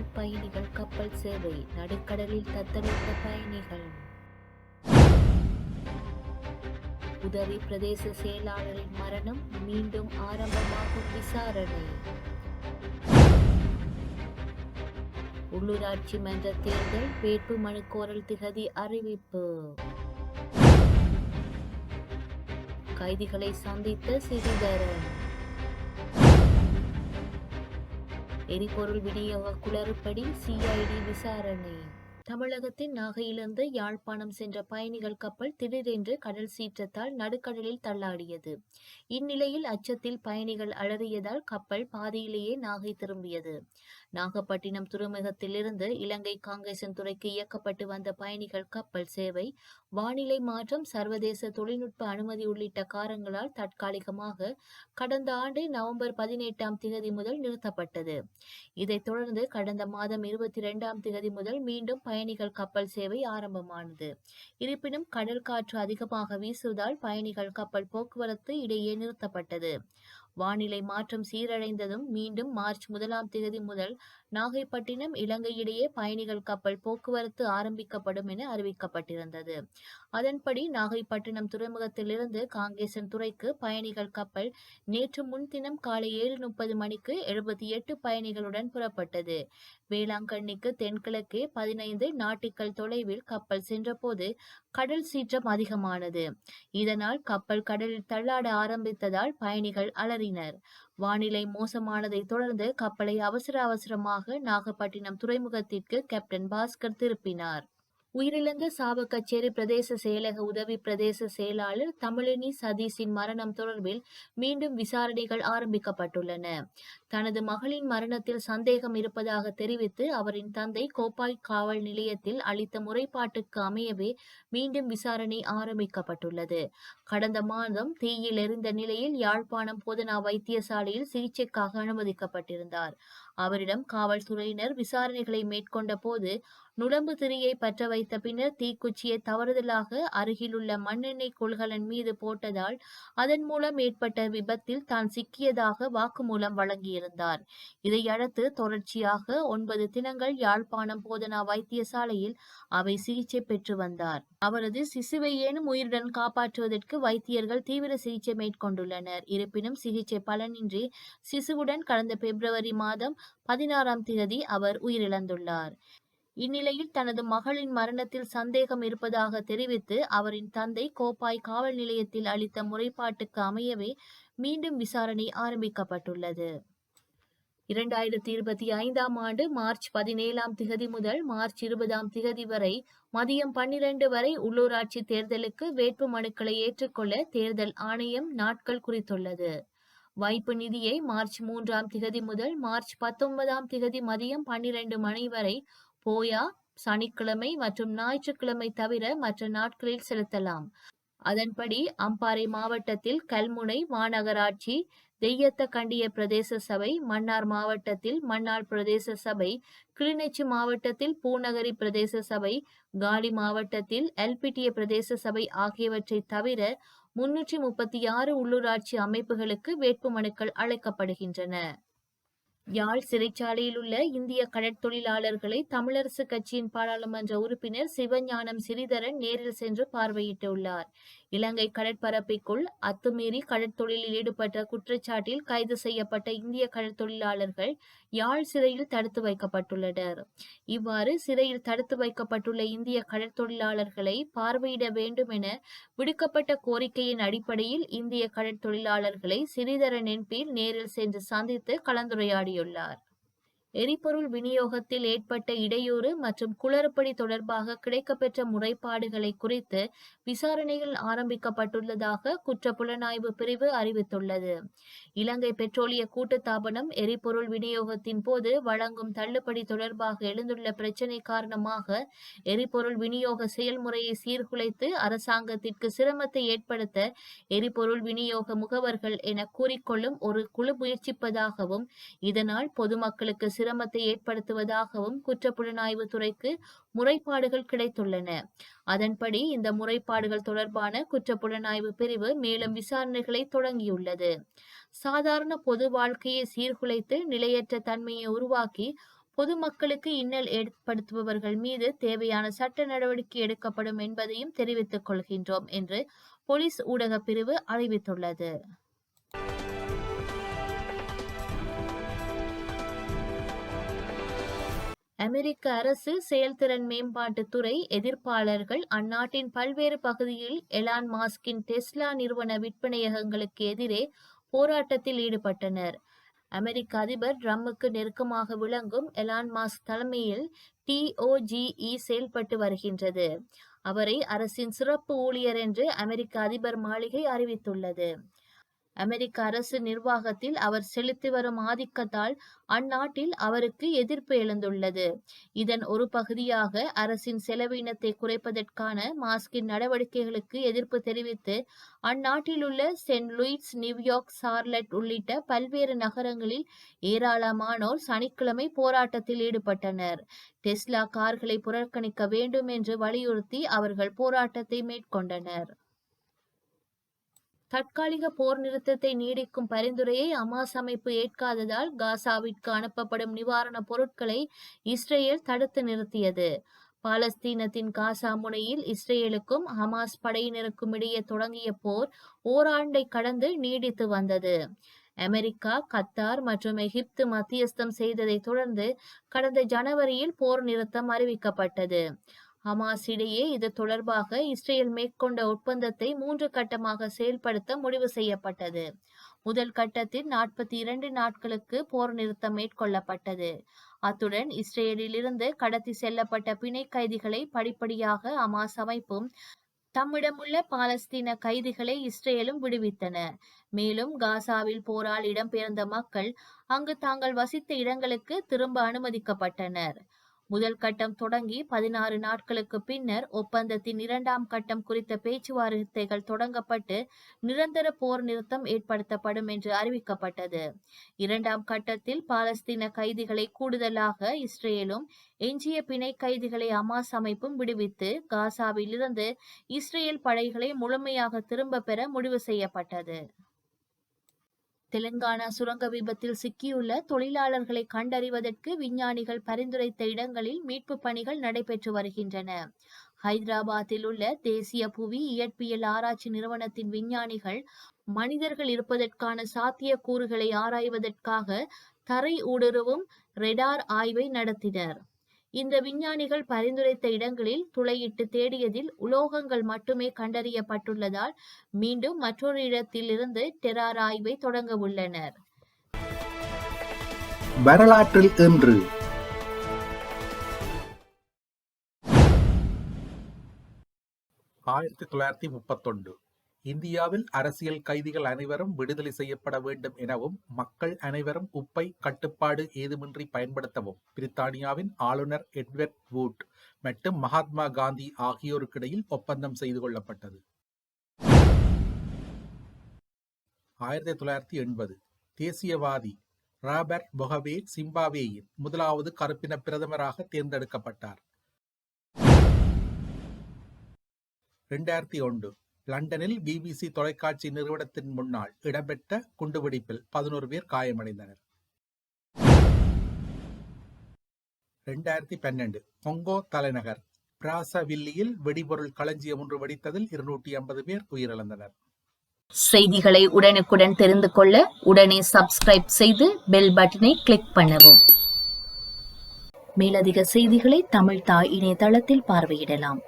கடல் பயணிகள் கப்பல் சேவை, நடுக்கடலில் தத்தளித்த பயணிகள். உதவி பிரதேச செயலாளரின் மரணம், மீண்டும் ஆரம்பமாகும் விசாரணை. உள்ளூராட்சி மன்ற தேர்தல் வேட்பு மனு கோரல் திகதி அறிவிப்பு. கைதிகளை சந்தித்த சிறிதரன். எரிபொருள் விநியோக குளறுபடி சிஐடி விசாரணை. தமிழகத்தின் நாகையிலிருந்து யாழ்ப்பாணம் சென்ற பயணிகள் கப்பல் திடீரென்று கடல் சீற்றத்தால் நடுக்கடலில் தள்ளாடியது. இந்நிலையில் அச்சத்தில் பயணிகள் அலறியதால் கப்பல் பாதியிலேயே நாகை திரும்பியது. நாகப்பட்டினம் துறைமுகத்திலிருந்து இலங்கை காங்கேசன் துறைக்கு இயக்கப்பட்டு வந்த பயணிகள் கப்பல் சேவை வானிலை மாற்றம், சர்வதேச தொழில்நுட்ப அனுமதி உள்ளிட்ட காரணங்களால் தற்காலிகமாக கடந்த ஆண்டு நவம்பர் 18 முதல் நிறுத்தப்பட்டது. இதைத் தொடர்ந்து கடந்த மாதம் 22 முதல் மீண்டும் பயணிகள் கப்பல் சேவை ஆரம்பமானது. இருப்பினும் கடல் காற்று அதிகமாக வீசுவதால் பயணிகள் கப்பல் போக்குவரத்து இடையே நிறுத்தப்பட்டது. வானிலை மாற்றம் சீரடைந்ததும் மீண்டும் மார்ச் 1 முதல் நாகைப்பட்டினம் இலங்கை இடையே பயணிகள் கப்பல் போக்குவரத்து ஆரம்பிக்கப்படும் என அறிவிக்கப்பட்டிருந்தது. அதன்படி நாகைப்பட்டினம் துறைமுகத்திலிருந்து காங்கேசன் துறைக்கு பயணிகள் கப்பல் நேற்று முன்தினம் காலை 7:30 மணிக்கு 78 பயணிகளுடன் புறப்பட்டது. வேளாங்கண்ணிக்கு தென்கிழக்கே 15 நாட்டிக்கல் தொலைவில் கப்பல் சென்றபோது கடல் சீற்றம் அதிகமானது. இதனால் கப்பல் கடலில் தள்ளாட ஆரம்பித்ததால் பயணிகள் அலறினர். வானிலை மோசமானதை தொடர்ந்து கப்பலை அவசரமாக நாகப்பட்டினம் துறைமுகத்திற்கு கேப்டன் பாஸ்கர் திருப்பினார். உயிரிழந்த சாவகச்சேரி பிரதேச செயலக உதவி பிரதேச செயலாளர் தமிழினி சதீஷின் மரணம் தொடர்பில் மீண்டும் விசாரணைகள் ஆரம்பிக்கப்பட்டுள்ளன. தனது மகளின் மரணத்தில் சந்தேகம் இருப்பதாக தெரிவித்து அவரின் தந்தை கோப்பாய் காவல் நிலையத்தில் அளித்த முறைப்பாட்டுக்கு அமையவே மீண்டும் விசாரணை ஆரம்பிக்கப்பட்டுள்ளது. கடந்த மாதம் தீயில் எரிந்த நிலையில் யாழ்ப்பாணம் போதனா வைத்தியசாலையில் சிகிச்சைக்காக அனுமதிக்கப்பட்டிருந்தார். அவரிடம் காவல்துறையினர் விசாரணைகளை மேற்கொண்ட போது நுளம்பு திரியை பற்ற வைத்த பின்னர் தீக்குச்சியை தவறுதலாக அருகிலுள்ள மண்ணெண்ணெய் கொள்கலன் மீது போட்டதால் அதன் மூலம் ஏற்பட்ட விபத்தில் தான் சிக்கியதாக வாக்குமூலம் வழங்கியிருந்தார். இதையடுத்து தொடர்ச்சியாக 9 தினங்கள் யாழ்ப்பாணம் போதனா வைத்தியசாலையில் அவை சிகிச்சை பெற்று வந்தார். அவரது சிசுவையேனும் உயிருடன் காப்பாற்றுவதற்கு வைத்தியர்கள் தீவிர சிகிச்சை மேற்கொண்டுள்ளனர். இருப்பினும் சிகிச்சை பலனின்றி சிசுவுடன் கடந்த பிப்ரவரி மாதம் 16 அவர் உயிரிழந்துள்ளார். இந்நிலையில் தனது மகளின் மரணத்தில் சந்தேகம் இருப்பதாக தெரிவித்து அவரின் தந்தை கோப்பாய் காவல் நிலையத்தில் அளித்த முறைப்பாட்டுக்கு அமையவே மீண்டும் விசாரணை ஆரம்பிக்கப்பட்டுள்ளது. 2025 ஆண்டு மார்ச் 17 முதல் மார்ச் 20 வரை மதியம் 12 வரை உள்ளூராட்சி தேர்தலுக்கு வேட்பு மனுக்களை ஏற்றுக்கொள்ள தேர்தல் ஆணையம் நாட்கள் குறித்துள்ளது. வைப்பு நிதியை மார்ச் 3 முதல் மார்ச் 19 மதியம் 12 மணி வரை போயா, சனிக்கிழமை மற்றும் ஞாயிற்றுக்கிழமை தவிர மற்ற நாட்களில் செலுத்தலாம். அதன்படி அம்பாறை மாவட்டத்தில் கல்முனை மாநகராட்சி, தெய்யத்தகண்டிய பிரதேச சபை, மன்னார் மாவட்டத்தில் மன்னார் பிரதேச சபை, கிளிநொச்சி மாவட்டத்தில் பூநகரி பிரதேச சபை, காலி மாவட்டத்தில் எல்பிட்டிய பிரதேச சபை ஆகியவற்றை தவிர 336 உள்ளூராட்சி அமைப்புகளுக்கு வேட்புமனுக்கள் அழைக்கப்படுகின்றன. யாழ் சிறைச்சாலையில் உள்ள இந்திய கடற்தொழிலாளர்களை தமிழரசு கட்சியின் பாராளுமன்ற உறுப்பினர் சிவஞானம் சிறிதரன் நேரில் சென்று பார்வையிட்டுள்ளார். இலங்கை கடற்பரப்பிற்குள் அத்துமீறி கடற்தொழிலில் ஈடுபட்ட குற்றச்சாட்டில் கைது செய்யப்பட்ட இந்திய கடற்தொழிலாளர்கள் யாழ் சிறையில் தடுத்து வைக்கப்பட்டுள்ளனர். இவ்வாறு சிறையில் தடுத்து வைக்கப்பட்டுள்ள இந்திய கடற்தொழிலாளர்களை பார்வையிட வேண்டும் என விடுக்கப்பட்ட கோரிக்கையின் அடிப்படையில் இந்திய கடற்தொழிலாளர்களை சிறிதரன் எம்பி நேரில் சென்று சந்தித்து கலந்துரையாடியுள்ளார். எரிபொருள் விநியோகத்தில் ஏற்பட்ட இடையூறு மற்றும் குளறுபடி தொடர்பாக கிடைக்கப்பெற்ற முறைப்பாடுகளை குறித்து விசாரணைகள் ஆரம்பிக்கப்பட்டுள்ளதாக குற்றப்புலனாய்வு பிரிவு அறிவித்துள்ளது. இலங்கை பெட்ரோலிய கூட்டுத்தாபனம் எரிபொருள் விநியோகத்தின் போது வழங்கும் தள்ளுபடி தொடர்பாக எழுந்துள்ள பிரச்சினை காரணமாக எரிபொருள் விநியோக செயல்முறையை சீர்குலைத்து அரசாங்கத்திற்கு சிரமத்தை ஏற்படுத்த எரிபொருள் விநியோக முகவர்கள் என கூறிக்கொள்ளும் ஒரு குழு முயற்சிப்பதாகவும் இதனால் பொதுமக்களுக்கு சிரமத்தை ஏற்படுத்துவதாகவும் குற்றப்புலனாய்வு துறைக்கு முறைப்பாடுகள் கிடைத்துள்ளன. அதன்படி இந்த முறைப்பாடுகள் தொடர்பான குற்றப்புலனாய்வு பிரிவு மேலும் விசாரணைகளை தொடங்கியுள்ளது. சாதாரண பொது வாழ்க்கையை சீர்குலைத்து நிலையற்ற தன்மையை உருவாக்கி பொதுமக்களுக்கு இன்னல் ஏற்படுத்துபவர்கள் மீது தேவையான சட்ட நடவடிக்கை எடுக்கப்படும் என்பதையும் தெரிவித்துக் கொள்கின்றோம் என்று போலீஸ் ஊடகப் பிரிவு அறிவித்துள்ளது. அமெரிக்க அரசு செயல்திறன் மேம்பாட்டுத் துறை எதிர்ப்பாளர்கள் அந்நாட்டின் பல்வேறு பகுதியில் எலான் மாஸ்கின் டெஸ்லா நிறுவன விற்பனையகங்களுக்கு எதிரே போராட்டத்தில் ஈடுபட்டனர். அமெரிக்க அதிபர் ட்ரம்புக்கு நெருக்கமாக விளங்கும் எலான் மாஸ்க் தலைமையில் TOGE செயல்பட்டு வருகின்றது. அவரை அரசின் சிறப்பு ஊழியர் என்று அமெரிக்க அதிபர் மாளிகை அறிவித்துள்ளது. அமெரிக்க அரசு நிர்வாகத்தில் அவர் செலுத்தி வரும் ஆதிக்கத்தால் அந்நாட்டில் அவருக்கு எதிர்ப்பு எழுந்துள்ளது. இதன் ஒரு பகுதியாக அரசின் செலவினத்தை குறைப்பதற்கான மாஸ்கின் நடவடிக்கைகளுக்கு எதிர்ப்பு தெரிவித்து அந்நாட்டில் உள்ள சென்ட் லூயிஸ், நியூயார்க், சார்லட் உள்ளிட்ட பல்வேறு நகரங்களில் ஏராளமானோர் சனிக்கிழமை போராட்டத்தில் ஈடுபட்டனர். டெஸ்லா கார்களை புறக்கணிக்க வேண்டும் என்று வலியுறுத்தி அவர்கள் போராட்டத்தை மேற்கொண்டனர். தற்காலிக போர் நிறுத்தத்தை நீடிக்கும் பரிந்துரையை ஹமாஸ் அமைப்பு ஏற்காததால் காசாவிற்கு அனுப்பப்படும் நிவாரணப் பொருட்களை இஸ்ரேல் தடுத்து நிறுத்தியது. பாலஸ்தீனத்தின் காசா முனையில் இஸ்ரேலுக்கும் ஹமாஸ் படையினருக்கும் இடையே தொடங்கிய போர் ஓராண்டை கடந்து நீடித்து வந்தது. அமெரிக்கா, கத்தார் மற்றும் எகிப்து மத்தியஸ்தம் செய்ததை தொடர்ந்து கடந்த ஜனவரியில் போர் நிறுத்தம் அறிவிக்கப்பட்டது. ஹமாஸ் இடையே இது தொடர்பாக இஸ்ரேல் மேற்கொண்ட ஒப்பந்தத்தை 3 கட்டமாக செயல்படுத்த முடிவு செய்யப்பட்டது. முதல் கட்டத்தில் 42 நாட்களுக்கு போர் நிறுத்தம் மேற்கொள்ளப்பட்டது. அத்துடன் இஸ்ரேலிலிருந்து கடத்தி செல்லப்பட்ட பிணை கைதிகளை படிப்படியாக ஹமாஸ் அமைப்பும் தம்மிடமுள்ள பாலஸ்தீன கைதிகளை இஸ்ரேலும் விடுவித்தன. மேலும் காசாவில் போரால் இடம்பெயர்ந்த மக்கள் அங்கு தாங்கள் வசித்த இடங்களுக்கு திரும்ப அனுமதிக்கப்பட்டனர். முதல் கட்டம் தொடங்கி 16 நாட்களுக்கு பின்னர் ஒப்பந்தத்தின் 2ஆம் கட்டம் குறித்த பேச்சுவார்த்தைகள் தொடங்கப்பட்டு நிரந்தர போர் நிறுத்தம் ஏற்படுத்தப்படும் என்று அறிவிக்கப்பட்டது. 2ஆம் கட்டத்தில் பாலஸ்தீன கைதிகளை கூடுதலாக இஸ்ரேலும் எஞ்சிய பிணை கைதிகளை ஹமாஸ் அமைப்பும் விடுவித்து காசாவில் இருந்து இஸ்ரேல் படைகளை முழுமையாக திரும்ப பெற முடிவு செய்யப்பட்டது. தெலுங்கானா சுரங்க விபத்தில் சிக்கியுள்ள தொழிலாளர்களை கண்டறிவதற்கு விஞ்ஞானிகள் பரிந்துரைத்த இடங்களில் மீட்பு பணிகள் நடைபெற்று வருகின்றன. ஹைதராபாத்தில் உள்ள தேசிய புவி இயற்பியல் ஆராய்ச்சி நிறுவனத்தின் விஞ்ஞானிகள் மனிதர்கள் இருப்பதற்கான சாத்திய கூறுகளை ஆராய்வதற்காக தரை ஊடுருவும் ரெடார் ஆய்வை நடத்தினர். இந்த விஞ்ஞானிகள் பரிந்துரைத்த இடங்களில் துளையிட்டு தேடியதில் உலோகங்கள் மட்டுமே கண்டறியப்பட்டுள்ளதால் மீண்டும் மற்றொரு இடத்தில் இருந்து டெரார் ஆய்வை தொடங்க உள்ளனர். வரலாற்றில் இன்று 1931 இந்தியாவில் அரசியல் கைதிகள் அனைவரும் விடுதலை செய்யப்பட வேண்டும் எனவும் மக்கள் அனைவரும் உப்பை கட்டுப்பாடு ஏதுமின்றி பயன்படுத்தவும் பிரித்தானியாவின் ஆளுநர் எட்வர்ட் வூட் மற்றும் மகாத்மா காந்தி ஆகியோருக்கிடையில் ஒப்பந்தம் செய்து கொள்ளப்பட்டது. 1980 தேசியவாதி ராபர்ட் முகவே சிம்பாப்வேயின் முதலாவது கருப்பின பிரதமராக தேர்ந்தெடுக்கப்பட்டார். 2001 லண்டனில் BBC தொலைக்காட்சி நிறுவனத்தின் முன்னால் இடம்பெற்ற குண்டுவெடிப்பில் 11 பேர் காயமடைந்தனர். 2012 கொங்கோ தலைநகர் பிராசவில்லியில் வெடிபொருள் களஞ்சியம் ஒன்று வெடித்ததில் 250 பேர் உயிரிழந்தனர். செய்திகளை உடனுக்குடன் தெரிந்து கொள்ள உடனே சப்ஸ்கிரைப் செய்து பெல் பட்டனை கிளிக் பண்ணவும். மேலதிக செய்திகளை தமிழ் தாய் இணையதளத்தில் பார்வையிடலாம்.